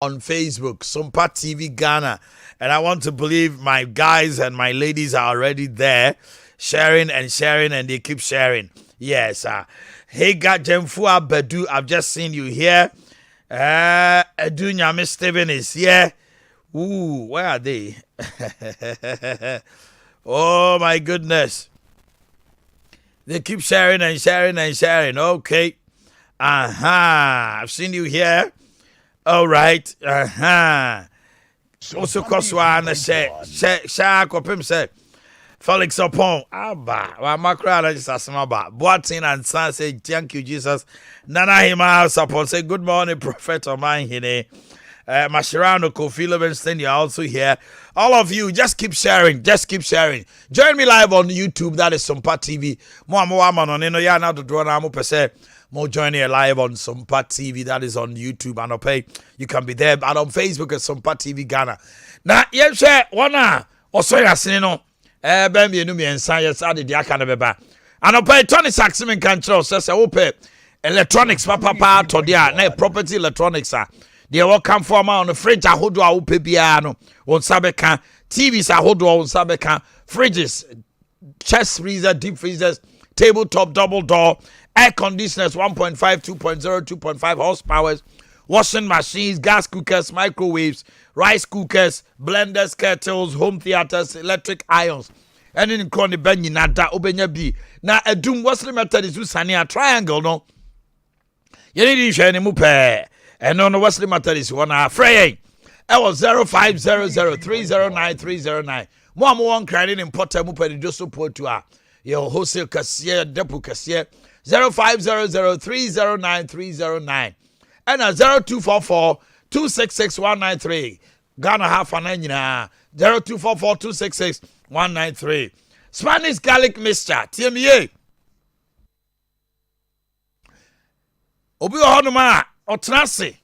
on Facebook, Sompa TV Ghana. And I want to believe my guys and my ladies are already there, sharing, and they keep sharing. Yes, hey, God, Jemfua Bedu, I've just seen you here. Edu Nyame Steven is here. Ooh, where are they? Oh, my goodness. They keep sharing and sharing and sharing. Okay. I've seen you here. All right. Also, Koswana say, Felix upon Abba, Macra is a small bar. Boatin and Son say, thank you, Jesus. Nana Hima support say, good morning, Prophet Omanhene. Mashirano, Kofi Livingston, you're also here. All of you, just keep sharing. Join me live on YouTube. That is Sompa TV. Now to draw now more join here live on Sompa TV. That is on YouTube. And okay, you can be there. And on Facebook at Sompa TV Ghana. Now, yes, one also you Bambi and and science added the kind of a and okay, Tony Saxon control says, open electronics, papa, to the property electronics. They will come from on the fridge. I hold our piano on Sabeka. TVs I hold on Sabeka. Fridges, chest freezer, deep freezers, tabletop, double door, air conditioners 1.5, 2.0, 2.5 horsepower, washing machines, gas cookers, microwaves, rice cookers, blenders, kettles, home theaters, electric irons. And in Crony Benny Nada Obenya B. Now a doom was limited is Usania triangle, no? You need to share any mupe. And on the Wesley matter is one Frey. I was 0500309309. One crying in Potter Mupe just support to her. Your wholesale cashier, depot cashier 0500309309. And a 0244266193. Ghana half an engine 0244266193. Spanish garlic mixture. TMA. Obi Honoma. Otrase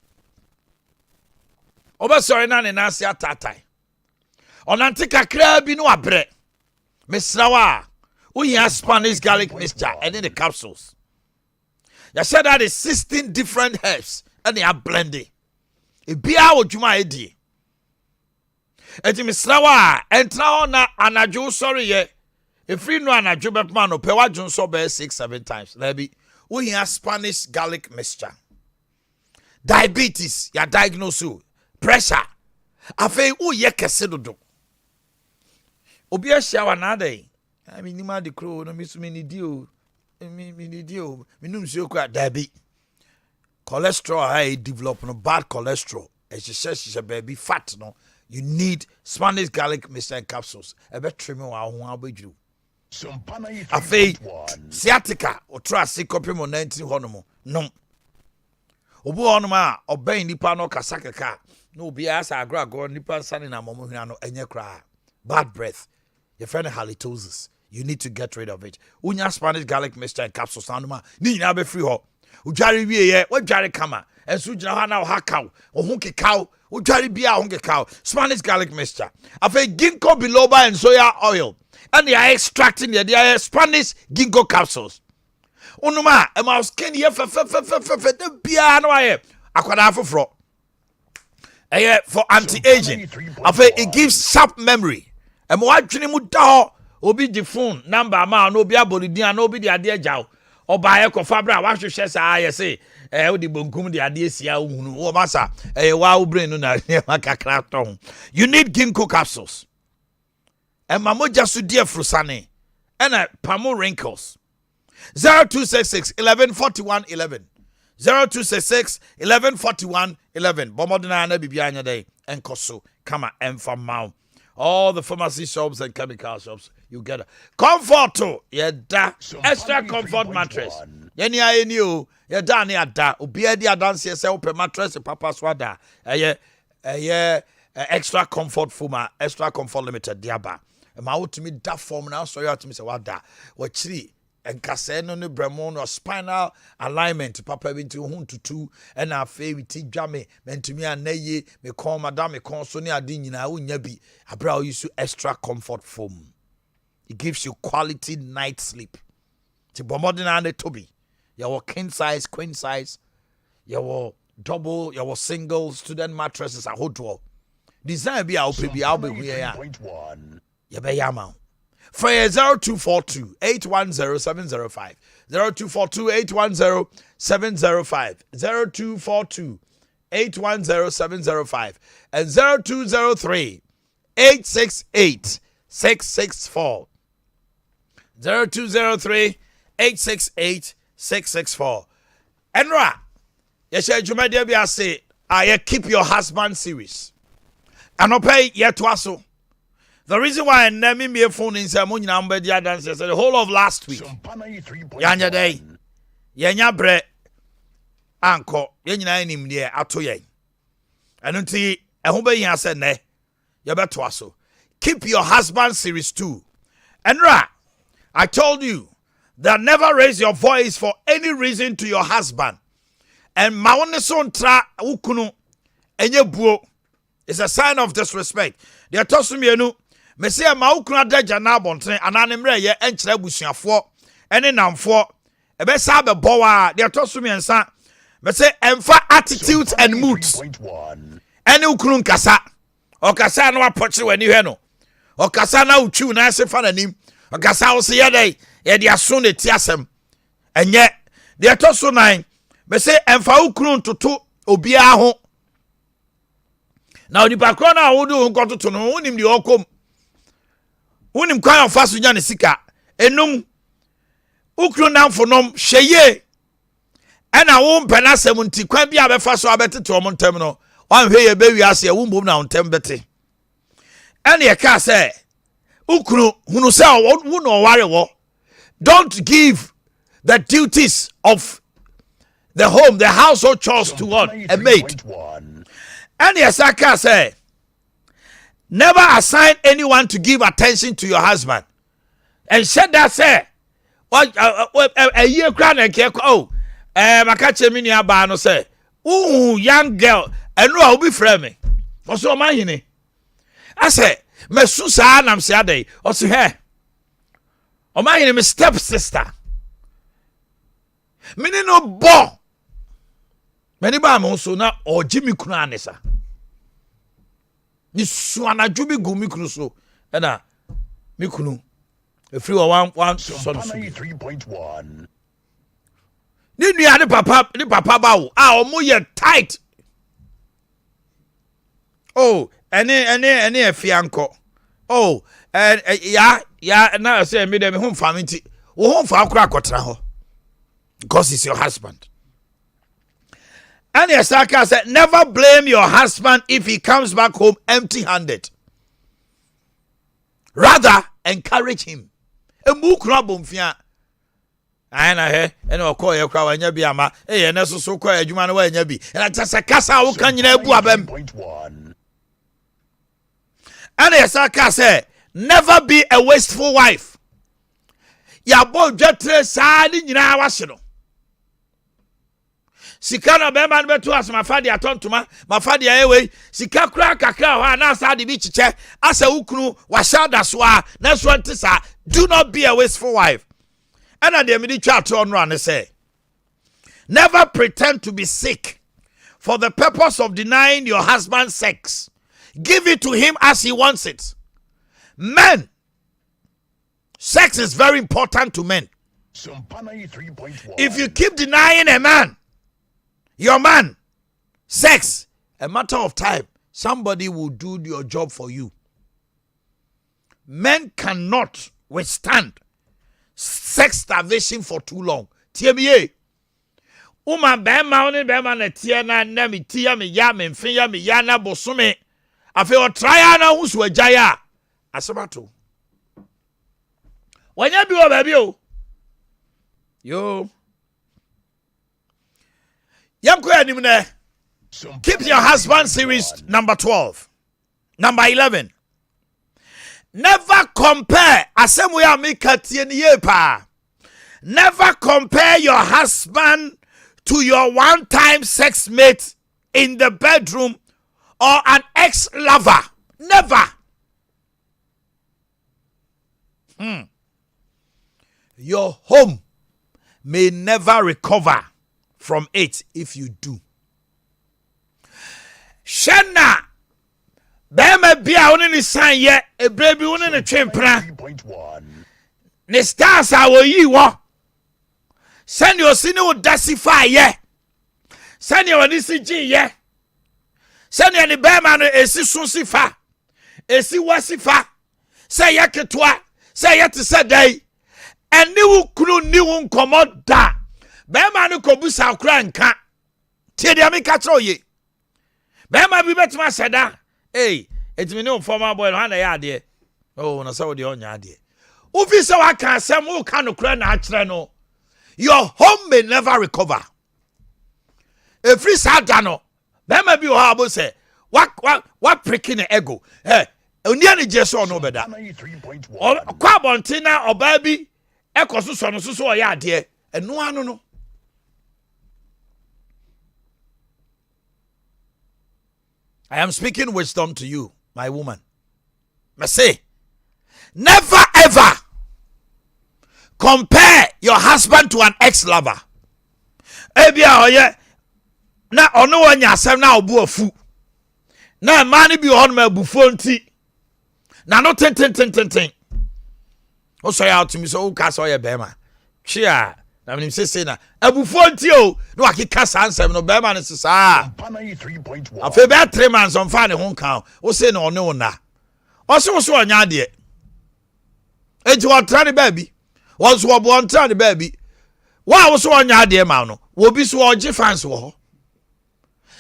Obasori na ne nase atatai Onante kakra bi no abre mesrawa Uhia Spanish garlic mixture and in the capsules. You said that is 16 different herbs and they are blended. E bia odwuma edi. Eti mesrawa entra na anajo sorry ye. E free no anajo bepma no pe wadwon so be 6-7 times. Na bi Uhia Spanish garlic mixture. Diabetes, ya diagnose pressure. Afei ye kese dodo. Obi a shawa na dey. I mean nima de crow no mi so mi nidi o. Mi nidi o. Mi num so kwa diabetes. Cholesterol high develop no bad cholesterol. E she baby fat no. You need Spanish garlic mixture capsules. E be trim wa ho abadwuru. Afei sciatica o tra se kopim 19 hono no. Obu onuma oben nipa no kasakeka no obi asa agrago nipa sane na momohina no enye kra bad breath your friend halitosis you need to get rid of it unya Spanish garlic mixture capsules anuma ni nyina be free ho udware wie ye wadware kama enso gyina ha na hakaw ohun kekaw udware bia ohun kekaw Spanish garlic mixture afa ginkgo biloba and soya oil and they are extracting the Spanish ginkgo capsules. Unuma, a mouse skin here for the piano. Akwada foforo. For anti-aging. It gives sharp memory. And what dream would do? Obi the phone number ma no be abodidia no be the idea jaw. Or buy a cofabra, what you say, I say, the bunkum the idea sia who massa, a wow brain no macakraton. You need ginkgo capsules. And Mamo just dear frusane. And a pamo wrinkles. 0266 1141 11 0266 1141 11 Bomodina na bibia anya day enkoso kama emfa maw all the pharmacy shops and chemical shops you get it. Comfort to da extra comfort mattress yeni ayeni o da ne ada obi adi adanse se ope mattress papa swada extra comfort fuma extra comfort limited diaba ma wotumi da form na so you atumi se wada wachiri and Caseno no Bremon or spinal alignment, Papa into home to two, and our favorite tea jammy, meant to me and nay, me call Madame Consonia Dinina, unyabi, a brow use to extra comfort foam. It gives you quality night sleep. To Bomodina and Toby, your king size, queen size, your double, your single student mattresses at hotel. Design be out be out be here. You be yama. For 0242 810 705. 0242 810 705. 0242 810 705. And 0203 868 664. 0203 868 664. Enra, yes, Jumadia be say, I keep your husband series. And no pay yet to us. The reason why I never me a phone in some number the whole of last week. Yanya day. Yanya bre anko. Yanya nim there ato yen. And until a home yan said ne. Yabetwaso. Keep your husband series too. And I told you that never raise your voice for any reason to your husband. And maone son tra ukunu enye buo. It's a sign of disrespect. They are tossing me enu. Me say ma ukunu adaja na abonten ananemre ye enkyere busuafo ene namfo ebe sa be bowa. They are tossing me ensa. Me say emfa attitudes and moods. Ene ukunu nkasa. Okasa na wapoche wani hwe no. Okasa na uchu na ase fa nanim. Okasa wo se ye dai ye dia so ne ti asem. Enye they are tossing nine. Me say emfa ukunu toto obia ho. Now the background na wodu nkoto to no unim di okom. Unim kwan faso nya ne sika. Enum ukru namfo nom hweye. Ena wo mpena semunti kwan bia be faso abetete o montem no. Wan hweye be wiase wo mbom na ontem bete. Ena ye ka say ukru hunu say wo no ware wo. Don't give the duties of the home, the household chores to what? A maid. And yes, I can say, never assign anyone to give attention to your husband. And said that, say, a year crown and care. Oh, I catch a mini abano say, ooh, young girl, and no, I'll be framing. What's your mind? I say, Messusa, I'm Saturday, or see her. Oh, my name is stepsister. Meaning no bo. Many bamos na or Jimmy Kunanesa. This Swana Jubi Gumikuso, and Mikunu. A free one son 3.1. Didn't you have the papa bow? Our moya tight. Oh, any a fianco. Oh, and and now I say, made them home family. Home for our crack or traho. Because it's your husband. And Yasaka said, never blame your husband if he comes back home empty-handed. Rather, encourage him. And I call your crowd and yabi ama. Hey, and also so quiet, you man away and yabi. And I just a cassa who can you know buabem. And Yasaka said, never be a wasteful wife. Ya boy jetre sadi nyina wasino. Sika na be man beto as mafadi atontoma mafadi ewe sika kura kakra ho na sa de bi chiche asa ukunu washada so a na so ntisa. Do not be a wasteful wife. And at the midi chat on run say, never pretend to be sick for the purpose of denying your husband sex. Give it to him as he wants it. Men, sex is very important to men. If you keep denying a man, your man, sex, a matter of time, somebody will do your job for you. Men cannot withstand sex starvation for too long. TMA. Uma bema oni bema na tia na mi tia mi ya mi mfiya mi ya na bosume. Afe o try na husu agaya. Asabato. Wanya bi o baby o. Yo. Keep your husband series number 12. Number 11. Never compare. Never compare your husband to your one-time sex mate in the bedroom or an ex-lover. Never. Your home may never recover from it if you do. Shana Bema bia one ni san ye ebre bi one ne twempra ne stars awo yi wo send your sin wo dasify ye send your ni si gi ye send your ni bema no esi so sifa esi wasifa say ye ketwa say ye te say dai eni wo kunu ni wo nkomo da bema no kobusa akra nka tie dia me ka tro ye bema bi betima seda hey etimi ne former boy no na ya ade oh na say wo de onya ade ufi say wa kan asem wo kan no kra na akere no your home may never recover a free sadano bema bi o ha bo say what pricking the ego eh oni ani je so no beda kwa bontina oba bi ekoso so no so o ya ade enu anu no. I am speaking wisdom to you, my woman. I say, never ever compare your husband to an ex-lover. Ebia oye na ono wanya asem na obu afu. Na mani bi on ma bufo nti. Na no ten. O so ya to me so ka so ye bema. Chia na me say na abufo nti o no akeka sansem no bema ne sesa. Afi be 3 months on fa ne ho kan. O say na ono na. O so onya de. Enti wo tra ne baby. Wo so wo tra ne baby. Wa wo so onya de ma no. Wo bi so oje fans wo ho.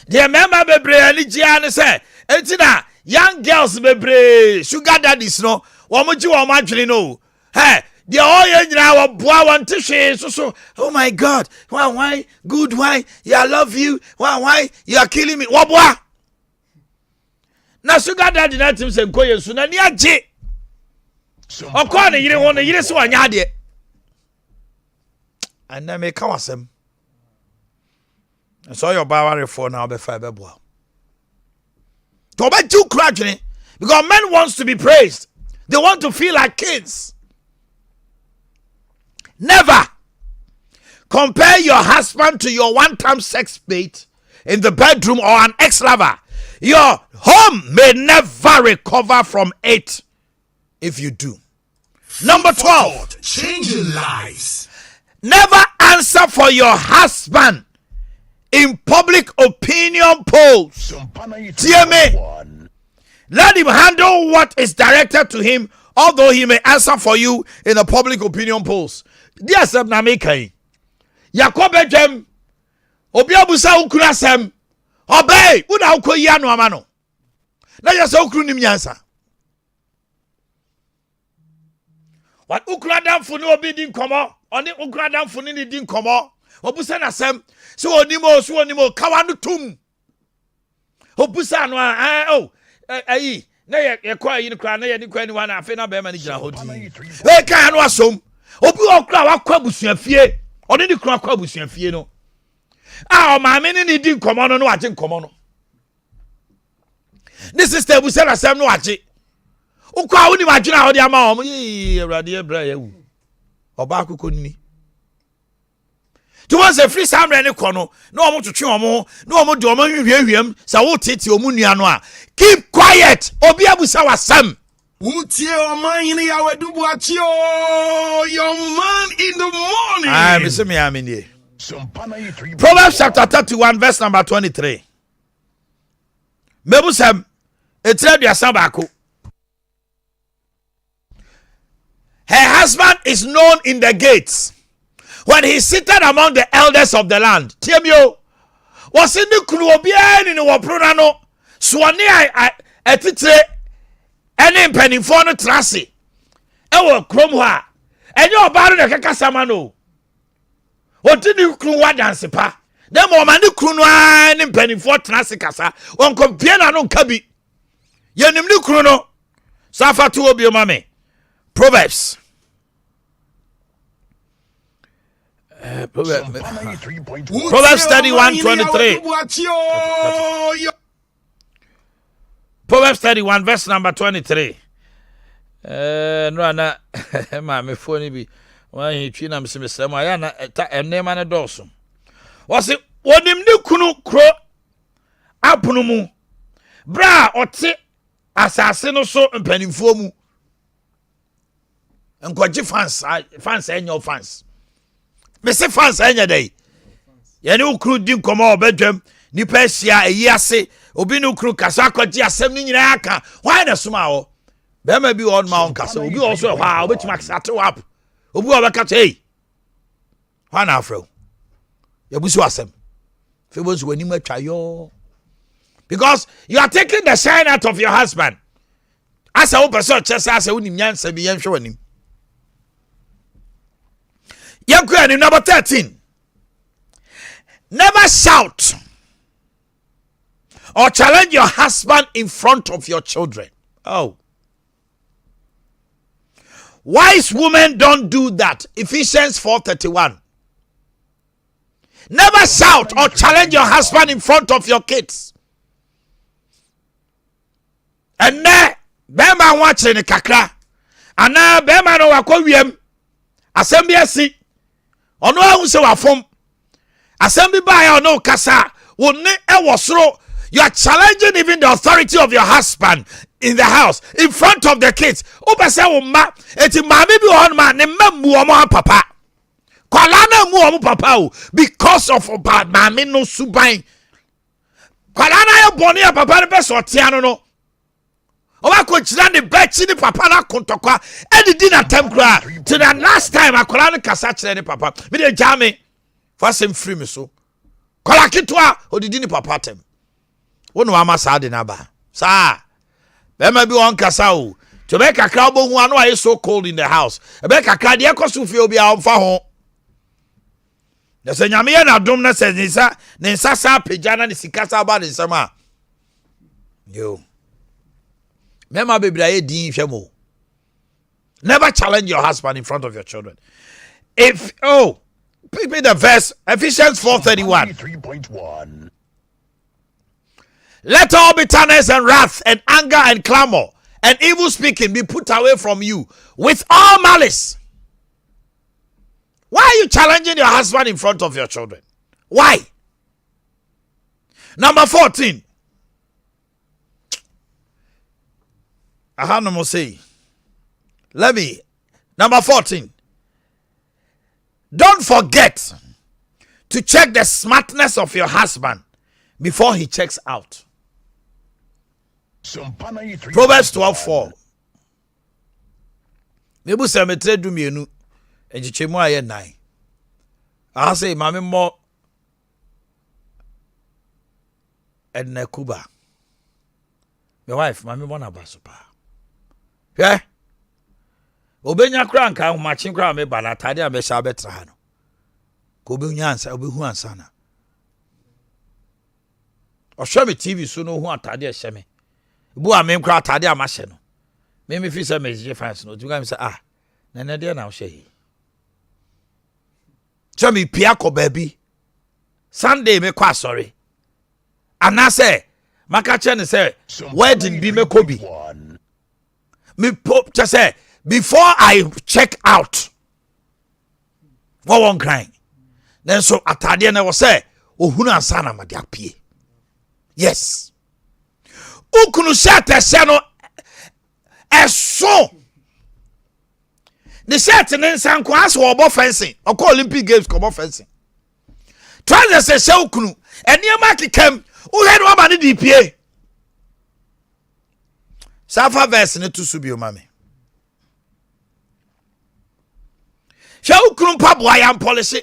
De member bebre ani gia ne say enti na young girls bebre sugar daddies no wo mo ji wo ma adwene no. Hey, the all you boy want to share so oh my god, why good why yeah, I love you, why you are killing me, what boy na sugar daddy na tim se nkoye so na ni age okwa na yire won na yire so anya de and na me ka wasem so your power for now be fa be boy to be too crudging because men wants to be praised, they want to feel like kids. Never compare your husband to your one-time sex mate in the bedroom or an ex-lover. Your home may never recover from it if you do. Number 12. Changing lives. Never answer for your husband in public opinion polls. TMA. Let him handle what is directed to him, although he may answer for you in the public opinion polls. Dear Sam na me kai. Yakob jem. Obi abusa ukura sem. Obey, una ukoyi anu amano. Na yesa ukuru nim nyansa. What ukura damfo ne obi din komo. Oni ukura damfo ne din komo. Obusa na sem. So onimo kawa no tum. Obusa no oh ayi na ye kwa yi no kra na ye ni kwa ni wa na afi na be ma ni gira hodi. E kan no asom. Obi okra wakwa busuafie oni di kra kwa busuafie no o maame ni di nkomo no waje nkomo no this sister busela sam no waje ukwa woni wadwena hodi ama o yi awrade ebra yawu oba akoko ni to was a free samre ne kono no omo twetwe omo no omo de omo hwehwehwem sa wo tete omu nua no a keep quiet obi abusa wasam. Utie Omanhene Yaw Boakye, your man in the morning. I'm in here. Proverbs chapter 31 verse number 23. Mebusam etradu asabako. Her husband is known in the gates when he seated among the elders of the land. Tiemio was in the kunu obi ani no wopro no so ne etitre ene mpanimfo no trase ewo krom ho a enye oba no de kaka sama no otini kru wa dance pa dem o ma ne kru no a ne mpanimfo trase kasa onko bia na no nka bi yenim ne kru no safa to obi o ma me Proverbs Proverbs 31:23. Proverbs 31 verse number 23. No na ma me phone bi wan hi twi na me se mesem aya na ta enema na doso. Wose wonim ne kunu kro apono mu bra ote asase no so mpanimfo mu nkwaje fans enyo fans me se fans enya dey ye ne ukru di nkomo obedwam nipa ahia eyi ase obi ne ukru kasa akwaje asem ni nyina aka why na soma wo be ma bi on ma on kasa obi also ha obetima kasa to up obi obeka hey why na afro ye busu asem febos wani matwa yo because you are taking the shine out of your husband as a person chese as a unim nyansa bi yenhwe wanim Yankwe number 13. Never shout or challenge your husband in front of your children. Oh. Wise women don't do that. Ephesians 4:31. Never shout or challenge your husband in front of your kids. And ne bema watching the kakra. Ana bema no wako wiem. Assembly asi. Ono ahu se wafom assembly by no kasa woni ewosoro. You are challenging even the authority of your husband in the house in front of the kids. Obese wo ma eti maami bi won ma ne mamu omo papa kwala na mu omo papa o because of bad maami no suban kwala na ye boni ya papa ne beso tia no oba ko chira ne bechi ni papa na kontokwa edidi na temkra to the last time akola ne kasa chire ne papa me de jame for sem free me so kola kitwa odidi ni papa tem wono ama sa de na ba sa be ma bi won kasa o to be kakra obohu anu aye so cold in the house e be kakra de ekoso fie obi a omfa ho na se nyame ye na dom na se nsa sa pejana ne sikasa ba de nsama yo Mema bebra din hwemo. Never challenge your husband in front of your children. Pick me the verse Ephesians 4:31. Let all bitterness and wrath and anger and clamor and evil speaking be put away from you with all malice. Why are you challenging your husband in front of your children? Why? Number 14. Number 14. Don't forget to check the smartness of your husband before he checks out. Proverbs 12:4. Nebu semetre du mienu ejichemu aye 9. I say mame mo edna kuba. My wife mame mo na basopa. Yeah. Obenya kra nka homachin kra me bana tade a me sha betra no. Ko be nyansa obehu ansa na. Ohwe me TV so no hu atade a hye me. Bu a me kra atade a ma hye no. Me fi say me je fans no. Tu ga me say na de na hye yi. So me pia ko baby. Sunday me kwa sorry. Ana say maka che ne say wedding bi me ko bi. Me pop just say before I check out. What one crying? Then so atade na was say ohunu ansa na ma de apie. Yes. Ukunu shate se no eso. The shirt ne nsan ko aso obo fencing. Okọ Olympic Games ko obo fencing. Try say se ukunu eniema kekam wo he no ma ne di pie. Safa verse ne to subi o mame. Sha ukunu pabwa ya polish.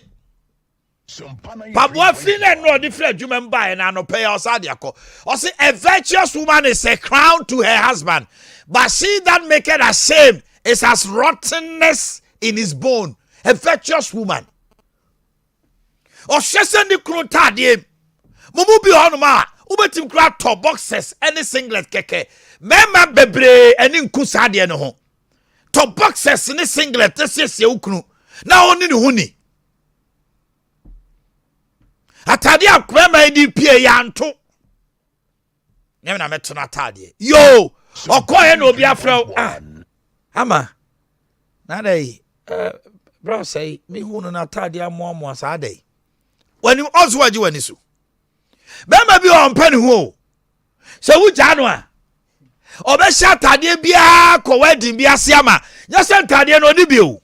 Pabwa feel no different human by na no pay outside yako. Or say a virtuous woman is a crown to her husband, but she that maketh ashamed is as rottenness in his bone. A virtuous woman. Or shesen di kunu tade. Mumu bi honoma. Ubetim kra top boxes any singlet keke. Mema bebre eni nkusa de no ho. Top boxes ni singlet tese ukunu. Na oni ni huni. Atade akwema edi pie ya nto. Nyame na meto na atade. Yo, okoye na obi afra. Ama. Na dai bro say me hunu na atade amoamo asa dai. Wani ozwaji wani so. Bema bi on pani ho. So who janwa? Obesha tade bia ko wedding bia siama. Nyase tade no di bio.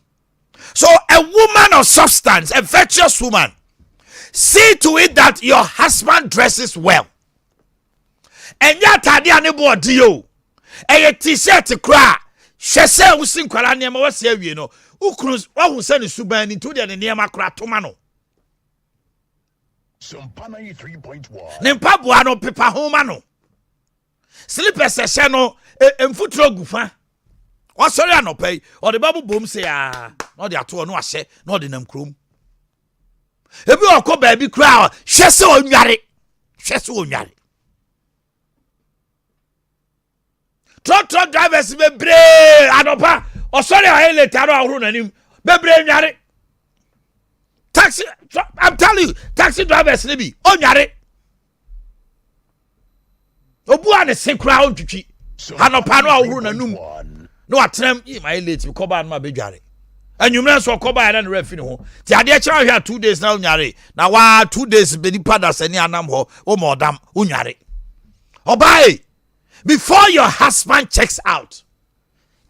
So a woman of substance, a virtuous woman, see to it that your husband dresses well. And ya tade ane bo dio. E t-shirt kra. Shese usin kwala niema wase awie no. Ukru wa hu se ne suban ni to de niema kra toma no. Sompa 93.1. Ne mpaboa no pepa homa no. Slippers se no emfutro gufa. O sori anopai o de babu bom se ya no de ato no ahye no de nam krom. Ebi okọ ba bi kra hwese onware. Hwese onware. Truck drivers bebre anopa o sori o hele taro ahuru nanim bebre nware. Taxi, I'm telling you, taxi drivers nibi onware. Obu ane sekra ontwitwi. Anopa no ahuru nanum. No atrem my late we koba no abedware. Anwumre so koba ya na refi ne ho. Ti ade e kira hwa 2 days na onware. Na wa 2 days be ni pada sani anam ho o modam onware. Obai, before your husband checks out,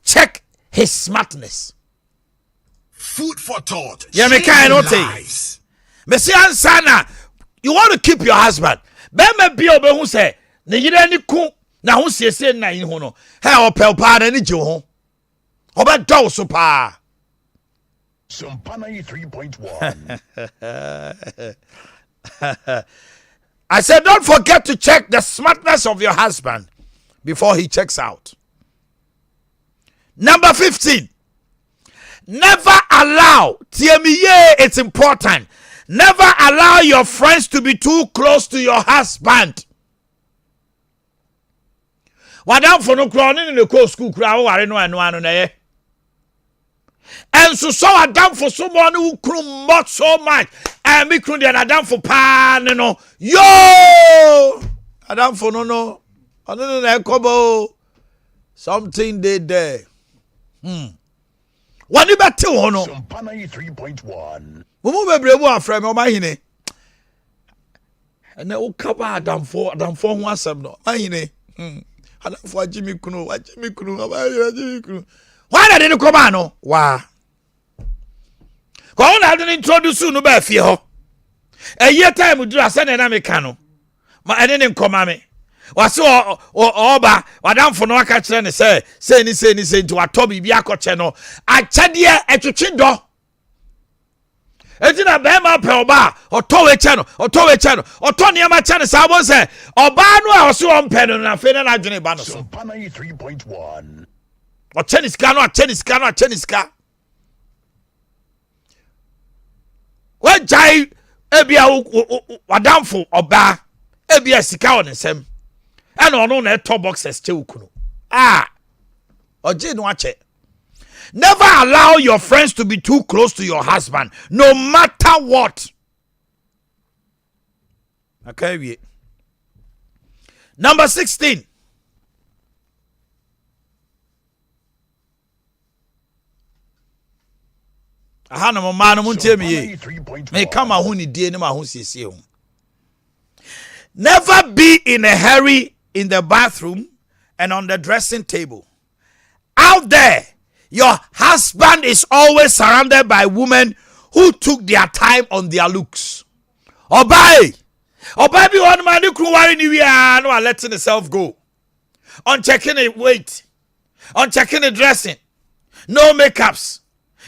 check his smartness. Food for thought. Yeah, me kind of thing. Messi ansana, you want to keep your husband. Be me bi obe hu say, ne yire ni ku na hu siesie na yin ho no. He opel pa na ni je ho. Obe do so pa. Sompa 93.1. I said, don't forget to check the smartness of your husband before he checks out. Number 15. Never allow, it's important. Never allow your friends to be too close to your husband. Wadam for no crown in the coast school crowd, I know na ye. And so Adam for someone who crew much so much. And me crew Adam for pan, no. Yo! Adam for no. I don't know, Kobo. Something they there. What about two hono? Sompa 93.1. Mumu bebre bo afrem Omanhene. And o kaba Adam for who asem no. Omanhene. Adam for Jimmy Kunu. Why na dey come no? Wa. Ko na dey introduce no ba fie ho. E ye time dura ase na me ka no. Ma ene ne nkoma me. Wase oba Adam for no aka kire ne say ni nti wato bibia akoche no. Achade etwetwe do. Etina be ma pe oba oto we che no oto ne ma che ne sa bo say oba no a so ompe no na fe na adwene ba no so. Sompa 93.1. O cheniska. Wa jai ebia wadamfo oba ebia sika on nsem. E na ono na eto boxes che ukunu. Oje no ache. Never allow your friends to be too close to your husband, no matter what. Okay, number 16. Ahana mo ma no muntie me ye. Me kama hu ni die ne ma hu siesie hu. Never be in a hurry in the bathroom and on the dressing table. Out there, your husband is always surrounded by women who took their time on their looks. Obai bi one man kru wari ni wi no letting itself go. On checking it weight. On checking the dressing. No makeups.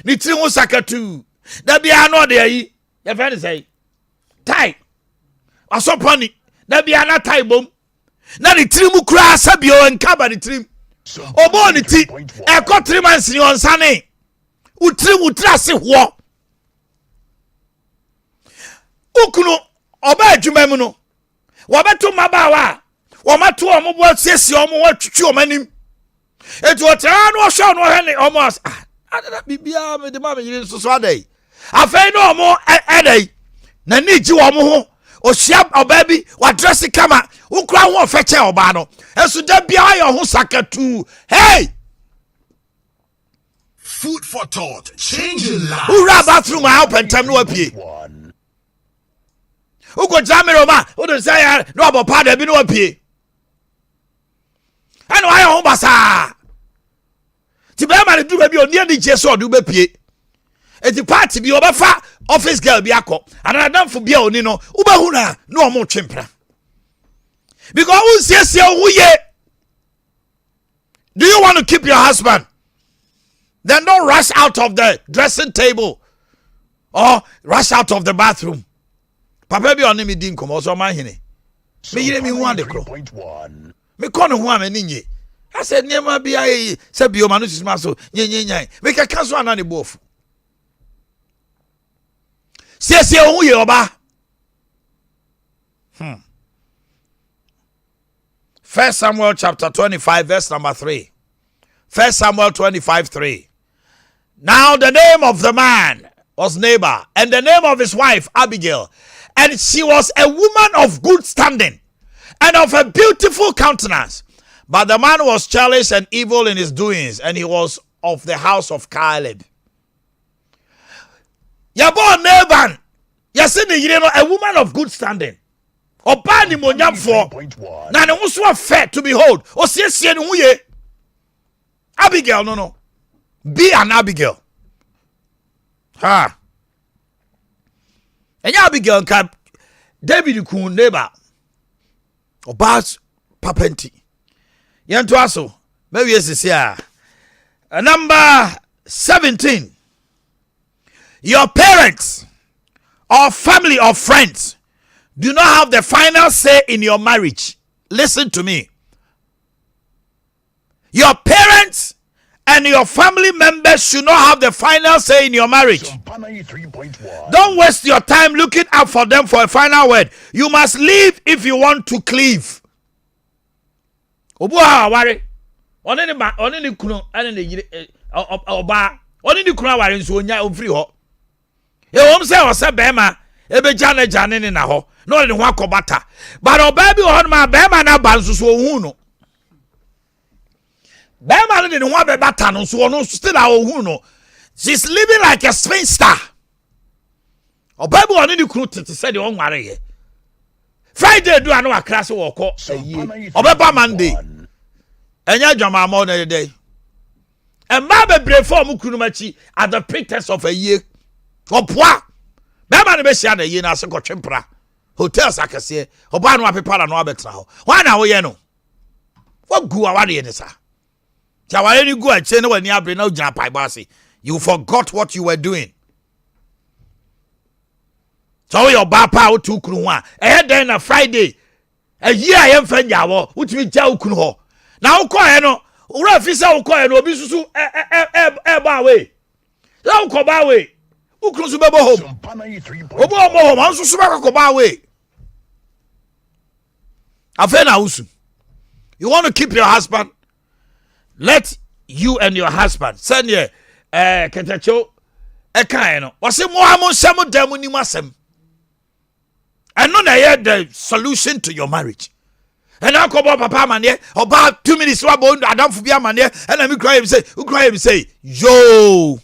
Ni tiri ho sakatu. Da bia no de yi. Your friend say, "Tai. Asopani. Da bia na tai bom. Na ni tiri mu kura sabio enka ba ni tiri. Obo ni ti. E ko 3 months ni on sane. Utri ase ho. Ukunu oba adwuma mu no. Wo beto mabawa. Wo mato omo bo siesie omo wa twitwi omanim. Etu otra no hwe no he ni almost adada bibia me de ma me yiri so adai afei no mo edai na ni ji wo mo ho o hia oba bi wa dress kama wo kura ho ofeche oba no esu da bia yo ho sakatu. Hey, food for thought, changing lives. Who ran bathroom I help and tell no apie who go jamero ma who do say no about powder bi no apie basa. Ti be ma do ba bi oni ani je so do be pie. E ti party bi obefa office girl bi akọ. Anadam fo bia oni no, wo ba hu na no omo twempra. Because who says who ye? Do you want to keep your husband? Then don't rush out of the dressing table or rush out of the bathroom. Papa bi oni mi din komo so Omanhene. Me yire mi hu ade kro. Me kono hu amani. I said niema bi ayi se bi o manu sisma so nyenyenyan. Me ka kaso anane bofu. Says who ye oba? 1 Samuel chapter 25 verse number 3. 1 Samuel 25:3. Now the name of the man was Nabal, and the name of his wife Abigail, and she was a woman of good standing and of a beautiful countenance. But the man was churlish and evil in his doings, and he was of the house of Caleb. Yabo Nabal, yasini a woman of good standing. Obani monyam for na ne wo so fair to behold. O siesie ne huye. Abigail no. Be an Abigail. Ha. Enya Abigail ka David kun neighbor. Obas papenti. Yento aso. Maybe yes number 17. Your parents or family or friends do not have the final say in your marriage. Listen to me. Your parents and your family members should not have the final say in your marriage. Don't waste your time looking out for them for a final word. You must leave if you want to cleave. Obuha ware. Onini kuno ane ne yire oba. Onini kuno ware nso onya ofri ho. E wom se o se bema ebe jane ne na ho. No le ho akobata. But oba bi ho ma bema na ba nso so ohun no. Bema no de ho abebata no so no still a ohun no. She's living like a spinster. Oba bi oni ni kunu tete se de onware ye. Friday do anu akra se wo ko ayi. Obeba Monday. Enya dwama mo na dey. Emma bebre form kunu machi at the pretext of a year. Opoa. Bema ne be sia na ye na se ko twempra. Hotels akase. Oba no apepara no abetra ho. Why na wo ye no? What gu aware ye ne sa? Jaware ni gu ache na wani abre na ugina pai basi. You forgot what you were doing. So your bapa otu kunu ho a. Eh den na Friday. A year ye mfa nyawo. Utimi ja ukunu ho. Na ukoye no. Ura fisa ukoye no obi susu ba we. La ukoba we. Ukunu su bebo home. Obo mo home ansu su ba koba we. Afena usu. You want to keep your husband? Let you and your husband send ye ketacho ekae no. Wase mo amo nsem dam ni masem. And no na ye the solution to your marriage. And now come papa man here about 2 minutes wa bo adam fu bia man here and me cry him say yo,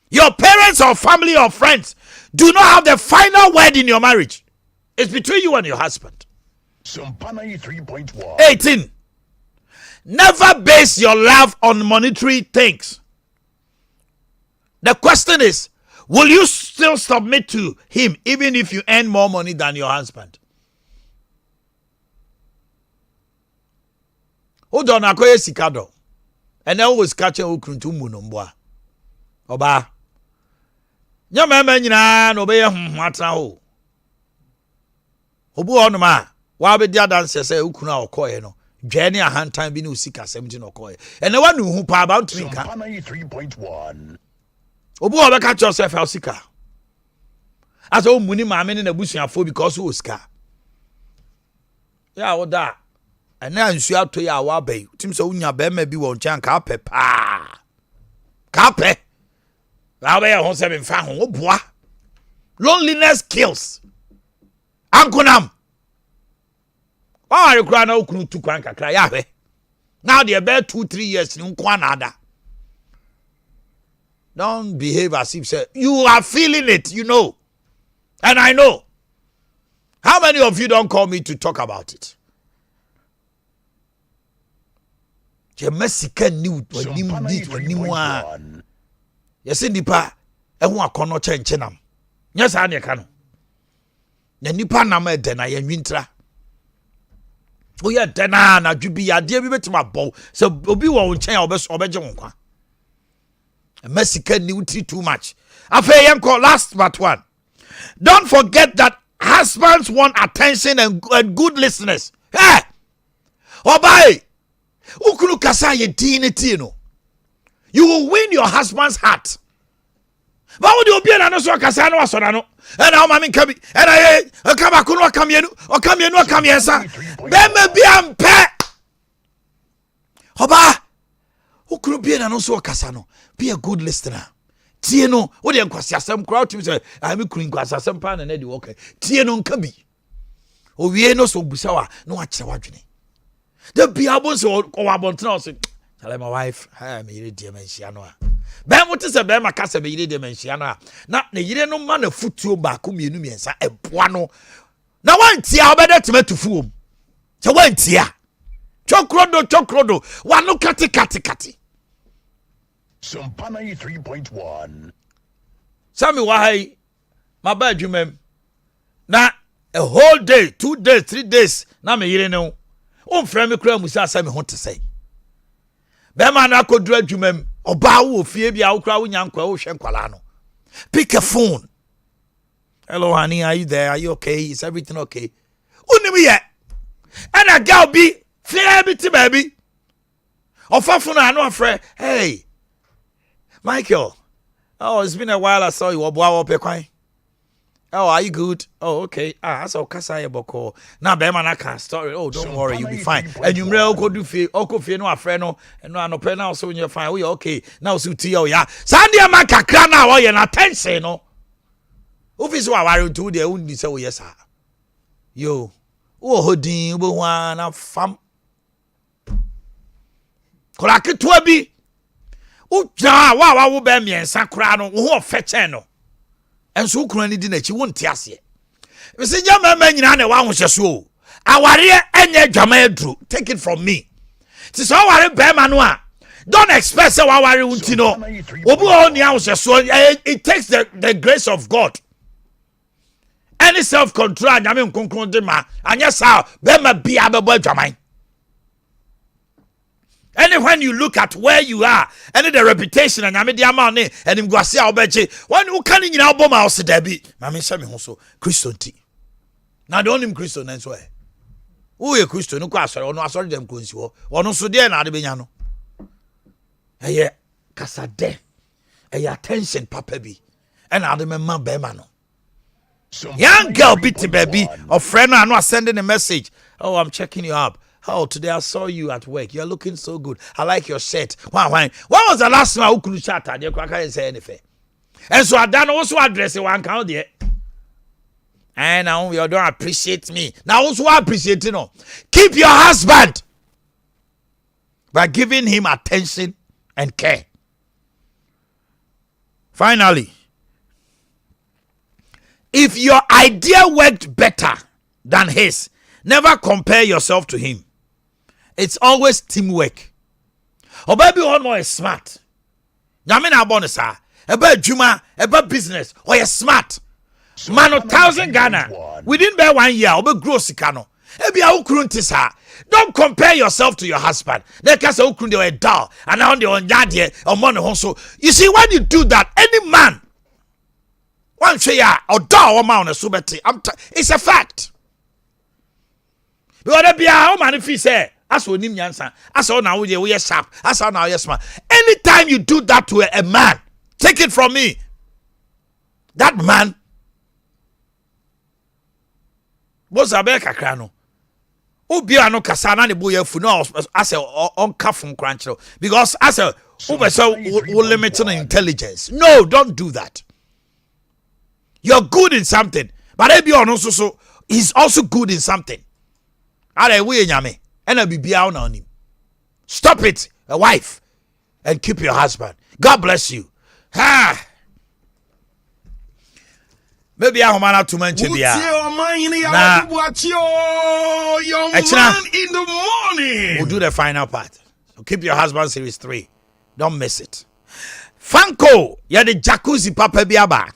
your parents or family or friends do not have the final word in your marriage. It's between you and your husband. Sompa 3.1. 18. Never base your love on monetary things. The question is, will you still submit to him even if you earn more money than your husband? Hold on, akoye sikado. And always catch a ukruntu munomboa. Oba. Nyama nyina no be atra ho. Obu onuma, wa be dia dance say ukuna okoye no. Jenny a hand time bi no sika 17 okoye. And the one who pa about 3.1. Obu obeka yourself how sika. As o muni maame ne nabusuafo because o sika. Ya oda. And now you have to ya wa bay. Tim so unya be ma bi won chan ka pe pa. Ka pe. La be ho se be fa ho oboa. Loneliness kills. Ankonam. Why you cry now kunu tu kwan kakra ya hwe. Now the about 2-3 years ni nko anada. Don't behave as if say you are feeling it, you know. And I know. How many of you don't call me to talk about it? Je mesika ni wanim dit wanim a. Yesi nipa ehu akono chenchenam. Nya sa na ka no. Na nipa nam ede na ye nwintra. O ye de na dwubi ya de bi betima bow. Se obi wo nchen ya obeje wonkwa. Mesika ni utri too much. Afa yenko last but one. Don't forget that husbands want attention and good listeners. Hey! Obai! Ukunu kasa ye dignity no. You will win your husband's heart. But would you be an answer kasa no asona no? And now mami kabi and I kama kuno akam yensa. Bema bi ampe. Oba! Ukunu be an answer kasa no. Be a good listener. Tie no, wo de nkwasi asem kura otim say ami kuru nkwasi asem pa na na di okay. Tie no nka bi. Owie no so busa wa no akyere wadwene. The biabo so o wabontra o say, "Tell my wife, ha me yire die manhia no a." Ben what say ben makasa be yire die manhia no a. Na yire no ma na futuo ba ko mienu miensa eboa no. Na wantia obeda timatufuom. Se wantia. Chokrodo wa no kati. Sompa 93.1. Sami wahai my bad you na a whole day, 2 days, 3 days na me yire no. On frame kura musa sami ho te say. Be ma na kodru adwumam oba wo fie bia wo kura wo nyankwa wo hwe nkwala no. Pick a phone. Hello honey, are you there? Are you okay? Is everything okay? Unim ye. And a girl be fie bi ti baby. Ofafo na no afre. Hey. Michael, oh, it's been a while I saw you. Oh, are you good? Oh, okay. I saw Kasaya Boko. Now, Bema can't story. Oh, don't worry, you'll be fine. And you may go do feel, Oko Fino, a friend, and no penal, so you're fine. We okay. Now, Sutio, yeah. Sandia Maka Krana, or you're not attention, no. Office, what are you to the only so, yes, sir. Yo, oh, Hodin, one of fam. Kolaki Twabi. Uja wa wo be miensa kra no wo feche no enso kura ni di na chi won tiase we se nyama ma nyina na wa hohyeso o aware enye dwama adru take it from me ti so aware be ma no a don't expect say wa aware unti no obi o ni ahohyeso it takes the grace of God any self control nyame nkonkron de ma anya sa be ma bia be bo adwaman. And when you look at where you are, and the reputation and Amedia money, and him go see our beche, one who can in our bomb house, Debbie, Mammy Sammy also, Christian tea. Now don't him Christian and swear. Who a Christian, no question, or no, sorry, them Kunsu, or no, so dear, not the Biano. A ye, Casade, a attention, Papa B, and I remember Bemano. Young girl, bitty baby, or friend, I'm not sending a message. Oh, I'm checking you up. Oh, today I saw you at work. You're looking so good. I like your shirt. Why? When was the last time who could chat and you can't say anything? And so I done also address one count there. And now you don't appreciate me. Now also appreciate you know. Keep your husband by giving him attention and care. Finally, if your idea worked better than his, never compare yourself to him. It's always teamwork. Or baby one more is smart. Yamina bonus about juma, about business, or you're smart. Man 1,000 Ghana. Within by 1 year, or gross ikano. Ebi a ukruntis. Don't compare yourself to your husband. They can say ukrundi or dull, and now they on yadie or money also. You see, when you do that, any man, one share or dull or man subeti. It's a fact. Because be a man if he say, as we nim yansa, as all now we are sharp, as all now yes man. Anytime you do that to a man, take it from me. That man was a beka crano. Ubi ano kasana ne boye fu no as a on kafun crunch because as a over so limited intelligence. No, don't do that. You're good in something, but if you're also so he's also good in something. Stop it, a wife, and keep your husband. God bless you. Ha! Maybe I'm not to mention the Omanhene Yaw, your man in the morning. We'll do the final part. Keep Your Husband Series 3. Don't miss it. Fanko, yeah, the jacuzzi papa biaba.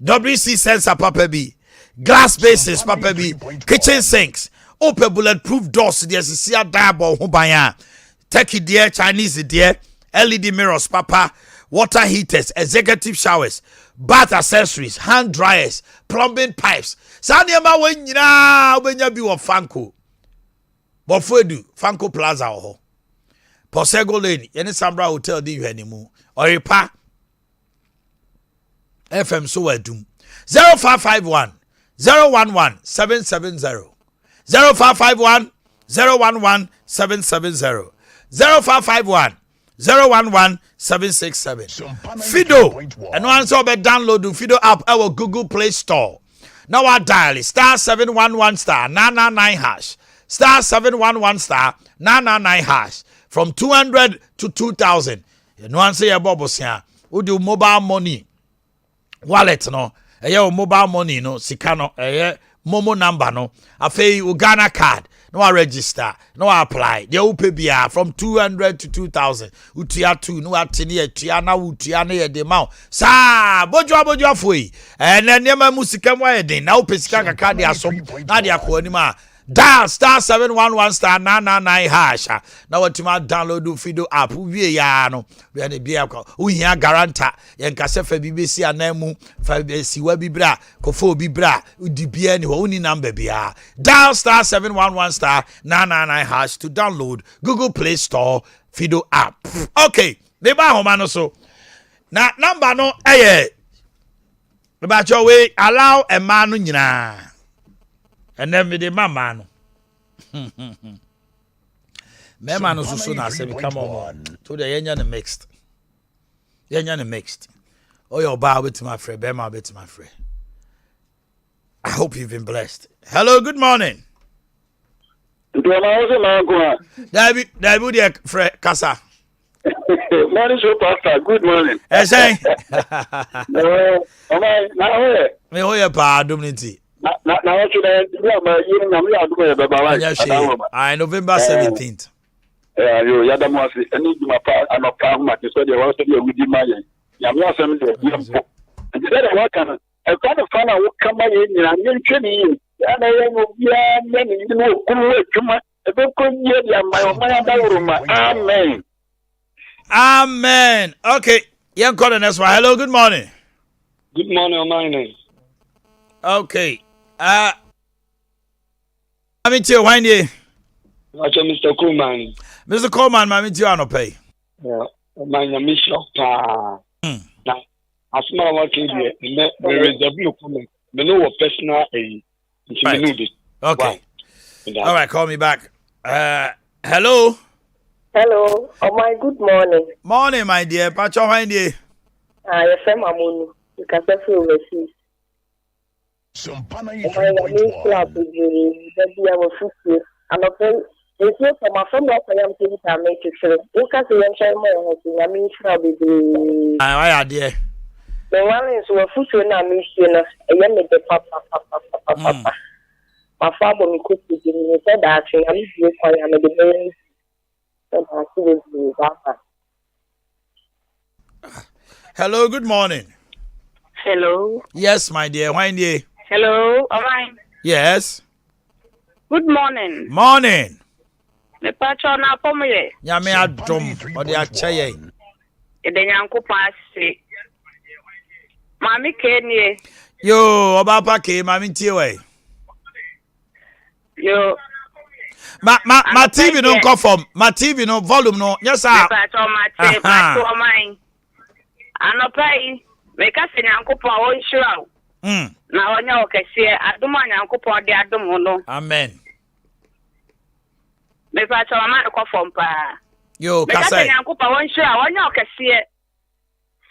WC sensor papa B. Glass bases papa B. Kitchen sinks. Open bulletproof doors. There's a sea diable hubaya. Turkey dear, Chinese dear. LED mirrors papa. Water heaters, executive showers, bath accessories, hand dryers, plumbing pipes. Sanyama when you be of Fanko. Bofedu, Fanko Plaza ho. Posego Lane, any Sambra Hotel di you anymore. Or a pa FM so doom. 0551 011 770 0551 011 770 0551 011 767. Fido, and once over download the Fido app our Google Play Store. Now I dial it *711 *999 hash *711 *999 hash from 200 to 2,000. And once say your bubbles here, we do mobile money wallet no. Mobile money no sikano Momo number no. Afei Uganda card. No I register, no I apply. They will pay biya from 200 to 2,000. Utia 2, no atini tiana utiana ye de mau. Sa bojo foi. And then nema musika mo ye den. Na upesika kaka de asom. Na de akọ anima. Dial *711 *999 hash. Now what you download the Fido app. We ya no. We ane biya ko. Uhia garanta. Yen kase fe BBC anemu. Fe siwa bibra. Kofo bibra. Udi biya ni uni number biya. Dial *711 *999 hash to download Google Play Store Fido app. Okay. Neba homano so. Na number no eye. About your way allow a man nyina. And then with the mama no. Mema no so na say come on. To the yenya mixed. Yenya mixed. Oh your bar with my friend, Bema with my friend. I hope you've been blessed. Hello, good morning. David friend Kasa. Morning show pastor, good morning. Say. Me hoye pa domnity. I November 17th. You Yadamasi, and you I'm a pound much, so they also be with my Yamia. And you said, what kind of a kind of fun I will come in and you're training, and I will be many, you know, a book my Amen. Amen. Okay, young Colonel, that's why. Hello, good morning. Good morning, Omanhene. Okay. I'm in your wine here. Mr. Coleman. Mr. Coleman, I'm in your pay. Yeah, my mission. Now, as my working here, there is a blue comment. The no personal aid. Right. Okay. All right, call me back. Hello. Hello. Oh my good morning. Morning, my dear. Pacho wine here. Yes, I'm Amunu. You can say overseas. Sompa I'm a club with you. I'm a friend. It's not for my friend that I am saying I make it sure. You can say I'm saying more. I mean, trouble. I dear. The one is a foot when I'm missing a young papa. My father could be giving me said that I'm here for you. I'm the main. Hello, good morning. Hello. Yes, my dear. Wine here. Hello. All right. Yes. Good morning. Morning. Me patron na pomye. Nyame adom ode achaye. E de Nyankopon ase. Mami Kenye. Yo, oba pa ke mami tie we. Yo. Ma TV no come from. Ma TV no volume no. Yes sir. Patron ma TV patron mine. Anopai me ka se Nyankopon o nhyira. Na onya okese adom Nyankopon de adom no. Amen. Me patron ma ko from pa. Yo, me ka se Nyankopon o nhyira onya okese.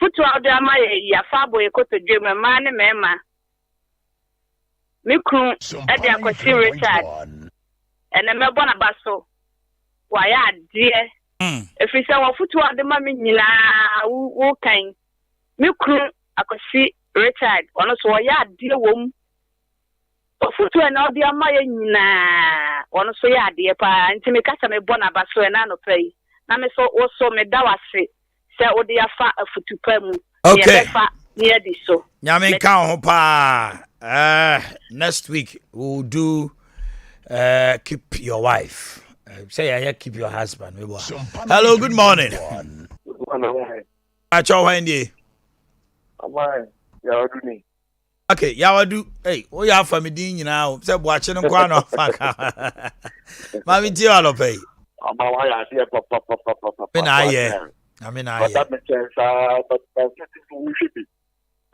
Futu ade amaye ya fabo ekoto dwem ma ne mema. Me kru ade akosi Richard. Ene me bona baso. Wa ya de. Efise wo futu ade ma me nyina wo kan. Me kru akosi Richard ono so ya de wom. Futu ene ode amaye nyina ono so ya de pa nti me kasa me bona baso ena no pay. na me so also me da wase se odi afa afutupa mu Okay. near this so Nyame ka ho pa. Next week we'll do keep your wife. Say I keep your husband. Hello, good morning. Acho Wendy. Amai, Yawaduni. Okay, Yawadu. Hey, what you have for me din nyina? Say Boakye no kwa no faka. Mami ti alo pay. Amawa ya see papa. Me na aye. I mean aye. But that makes sense. But we should be.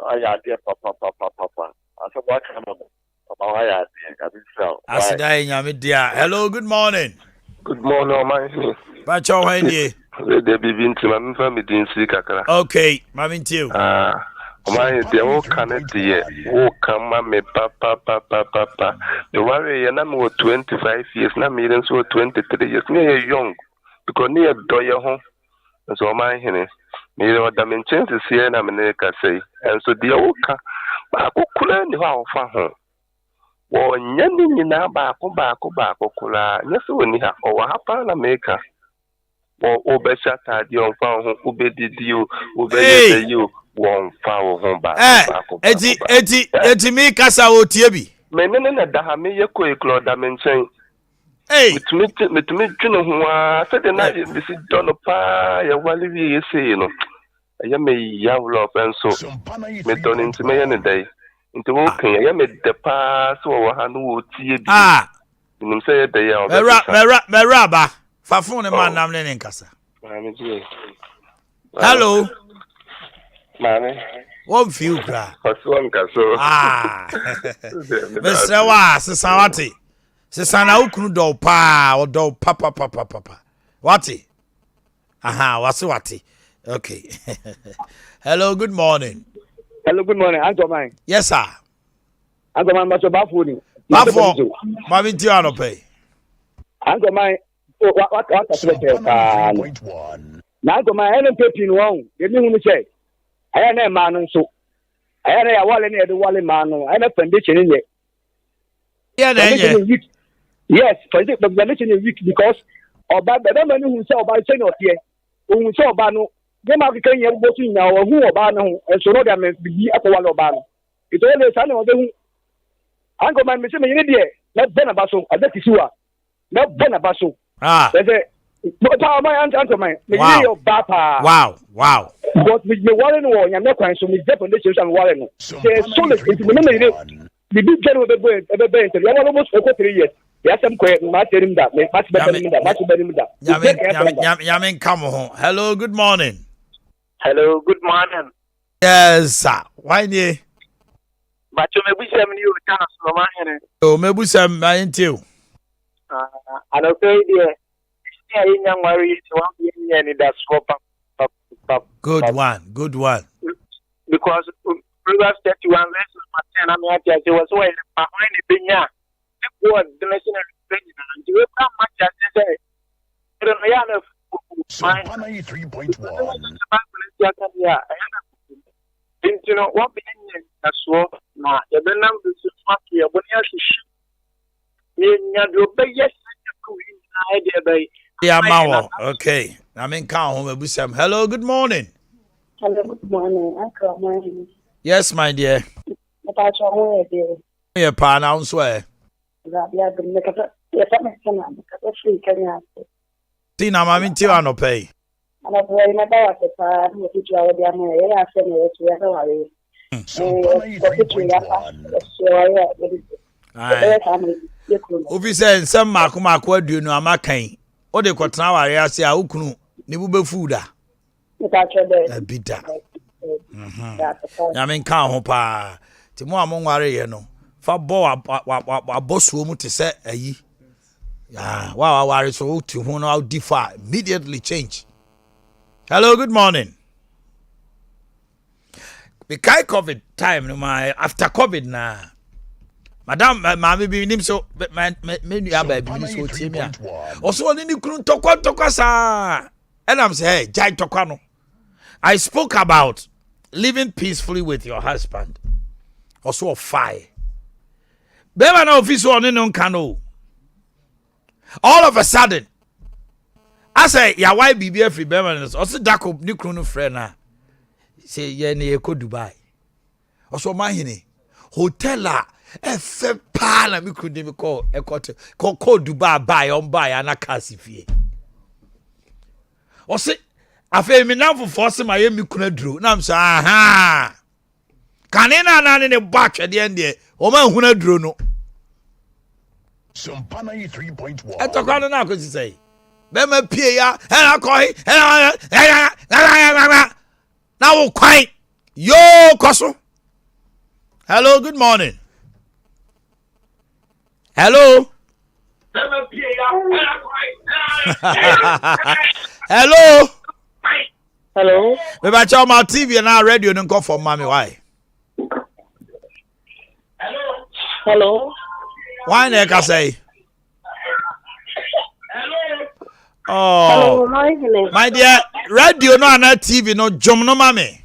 I ya papa. I said what come on. Amawa ya see. I think so. Asidai nyame dia. Hello, good morning. Good morning, Omanhene. Acho Wendy. The baby into my family didn't see Kakara. Okay, Mami ti. Omanhene, the old canet dear. Oh, come, me, papa. The warrior, and I'm 25 years, now meeting so 23 years, near young, because near Doya home. And so, Omanhene, me, what the main chances here, and I'm in say, and so the old car, but I could learn how far home. Well, Yanni na baako kula. Nyeso ni ha owa hapa na America. Well, obesha tadi on fa ho obedidi o obeyede yo won fa ho baako. Eti mi kasa wo tie bi. Me na da ha me ye ko eklo da me nchen. Hey, metumi twene ho a se de na ye bisi dono pa ye wali wi ye se no. Aya me ya wlo penso. Me don nti me ye ne dai. Into walking, I am the pass or Hanu T. You say the year. Meraba. Fafone man namne in Casa. Hello. Mammy. One few cry. One castle. Mr. Wa, Sawati. Sisana ukunu do pa or do papa. Wati? Aha, wati. Okay. Hello, good morning. Hello, good morning. Uncle mine. Yes, sir. Uncle mine, what's your baffling? Bafo, Mami Tiano pay. Uncle mine, what now, Uncle mine, I don't pay in wrong. Give me who say. I am a man, so I am a wall near the wall man. I am a foundation in it. Yeah, yes, for the foundation is weak because of that, the man who saw by saying of here, who saw Bano. Them African young boys now who are Bano, and so they may be at one of Bano. It's only a son of them. Uncle man, Mr. Idiot, not Benabaso, I bet you are. Not Benabaso. There's a my uncle mine. Wow. Wow. But with the Warren war, you're not quite so with definitions and Warren. There's solid into the big general of the bank, you are almost for 3 years. Yes, I'm quite much better than that. Much better than that. Yamin, come home. Hello, good morning. Hello, good morning. Yes, sir. Why ye? But you may be sending you a chance from my hand. Oh, maybe some ain't you. I don't say, dear, young Marie, and that's Good one. Because Proverbs 31 verses 10, I'm at it was way behind the pinya. What the national president, you will come much as they say. I don't know. Sompa 93.1. You know what being as well. Now, the number is not here when you shoot. You be yes, yeah, Mawa. Okay. I mean, come home. Hello, good morning. Hello, good morning. Uncle mine. Yes, my dear. About your way, dear. Yeah, pa, now swear. Rabia, yes, I'm a free Kenya. See, now I'm in Tirano pay. And I'm very much about the part of the future of the American. I send it to everybody. Obi say some makuma do no amakan. O de kwotena ware ase a ukunu ni bu be food a. Bida. Ya men kan ho pa. Ti mo amware ye no. Fa bo abosuo mu te se ayi. Yeah, wow, ware so to who now differ immediately change. Hello, good morning. The kai COVID time no my after COVID na. Madam, mama be nim so me nua ba bi so tie me a. Oso oni ni kunu tokwa sa. And I'm say, hey, jai tokwa no. I spoke about living peacefully with your husband. Also of fire. Bema na office on no kano. All of a sudden, I say ya why BBF free Beverly. Also Dako ni kunu friend na. Say ye ne ye ko Dubai. Also Omanhene hotel a efe pa na me kunu me call call Dubai buy on buy anaka sifie. Also afa me na for force my me kunu duro. Na am say aha. Kanina na ne ba twede ende. O ma huna duro no. Sompa 93.1. E to kwano na ko say. Be ma pie ya. Na wo kwai. Yo koso. Hello, good morning. Hello. Hello. Hello. Me ba cha ma TV na radio no go for mommy why? Hello. Why na ka say? Hello, Oh. My dear, radio no na TV no jom no mami.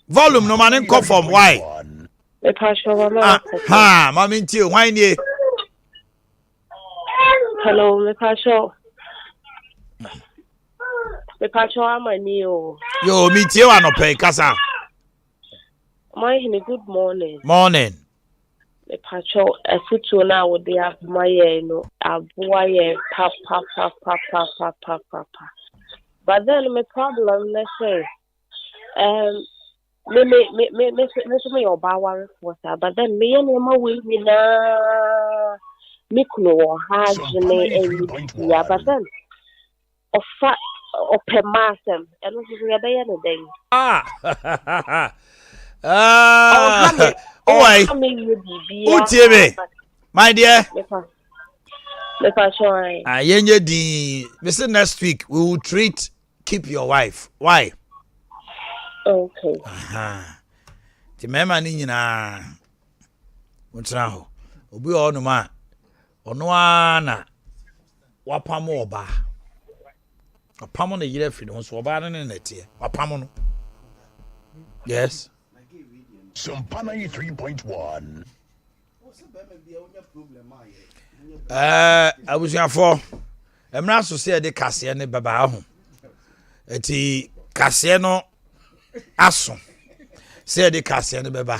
Volume no man go from why? Me passion mama. Ha, mami nti why ni? Hello, me passion. Me passion amani o. Yo, me tie wa no pay kasa. Omanhene, good morning. Morning. Me passion afutu na wo de abmaye no aboaye pa. But then my problem let's say me your bawa reporter, but then me and my will me na me kuno has me yeah, but then of per masem and what is the day and a day. Oh, why? Me, my dear. Yenye di. Listen, next week we will treat keep your wife. Why? Okay. The mema ni nyina. Mutra ho. Obi onu ma. Ono ana. Wapamo oba. Wapamo na yire fi no so oba ne netie. Wapamo no. Yes. Sompa 93.1. Abusuafo. Emra so se de kase ne baba ho. Eti kase no aso. Se de kase ne baba.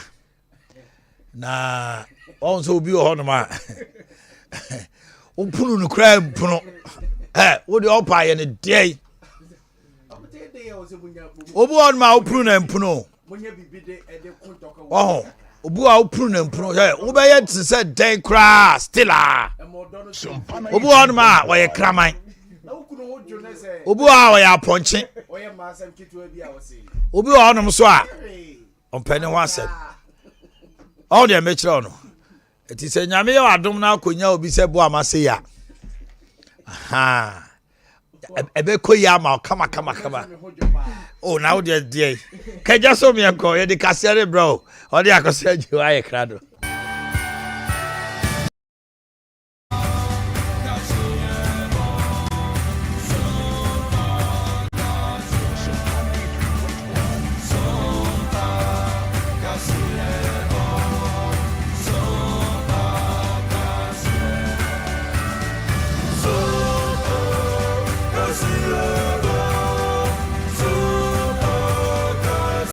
Na on so obi ho no ma. Opunu no kra mpuno. Wo de opa ye ne dey. Obu on ma opunu na mpuno. Oh, obu a opunu na mpuno. Wo be ye tse dey kra still ah. Obu on ma wo ye kraman. Obu a wo ya ponche. Obu on no so a. Ompene ho asem. All the metro no. Eti se nyame ye adom na akonya obi se bo amase ya. Aha. Ebe koya ma kama. Oh, now there. Kaja so me anko ye de kasere bro. O de akose ajiwa ye krado.